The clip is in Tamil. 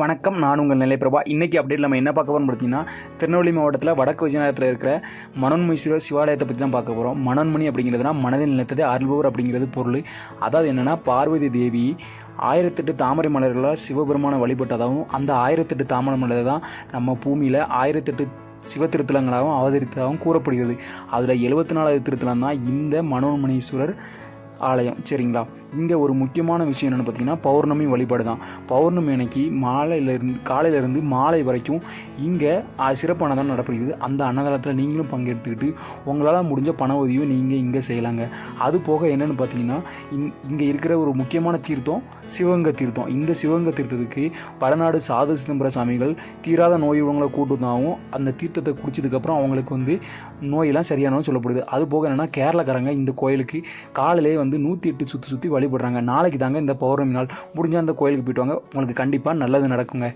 வணக்கம், நான் உங்கள் நிலைப்பிரபா. இன்றைக்கி அப்டேட் நம்ம என்ன பார்க்க போகிறோம் பார்த்தீங்கன்னா, திருநெல்வேலி மாவட்டத்தில் வடக்கு விஜயநகரத்தில் இருக்கிற மனோன்மணீஸ்வரர் சிவாலயத்தை பற்றி தான் பார்க்க போகிறோம். மனோன்மணி அப்படிங்கிறதுனா மனதில் நினைத்ததை அருள்பவர் அப்படிங்கிறது பொருள். அதாவது என்னென்னா, பார்வதி தேவி 1008 தாமரை மலர்களால் சிவபெருமானை வழிபட்டதாகவும், அந்த 1008 தாமரை மலரை தான் நம்ம பூமியில் 1008 சிவ திருத்தலங்களாகவும் அவதரித்ததாகவும் கூறப்படுகிறது. அதில் 74வது திருத்தலம் தான் இந்த மனோன்மணீஸ்வரர் ஆலயம். சரிங்களா? இங்கே ஒரு முக்கியமான விஷயம் என்னென்னு பார்த்தீங்கன்னா, பௌர்ணமி வழிபாடு தான். பௌர்ணமி அன்னைக்கு காலையிலேருந்து மாலை வரைக்கும் இங்கே சிறப்பு அன்னதானம் நடைபெறுகிறது. அந்த அன்னதானத்தில் நீங்களும் பங்கெடுத்துக்கிட்டு உங்களால் முடிஞ்ச பண உதவியை நீங்கள் இங்கே செய்யலாங்க. அது போக என்னென்னு பார்த்தீங்கன்னா, இங்கே இருக்கிற ஒரு முக்கியமான தீர்த்தம் சிவகங்கை தீர்த்தம். இந்த சிவகங்கை தீர்த்தத்துக்கு வடநாடு சாது சிதம்பர சாமிகள் தீராத நோய் உள்ளவங்களை கூட்டுதாகவும், அந்த தீர்த்தத்தை குடிச்சதுக்கப்புறம் அவங்களுக்கு நோயெல்லாம் சரியானவும் சொல்லப்படுது. அது போக என்னென்னா, கேரளக்காரங்க இந்த கோயிலுக்கு காலையிலே 108 சுற்றி வழிபடுறாங்க. நாளைக்கு தாங்க இந்த பௌர்ணமி நாள். முடிஞ்சால் அந்த கோயிலுக்கு போய்ட்டு வாங்க, உங்களுக்கு கண்டிப்பாக நல்லது நடக்குங்க.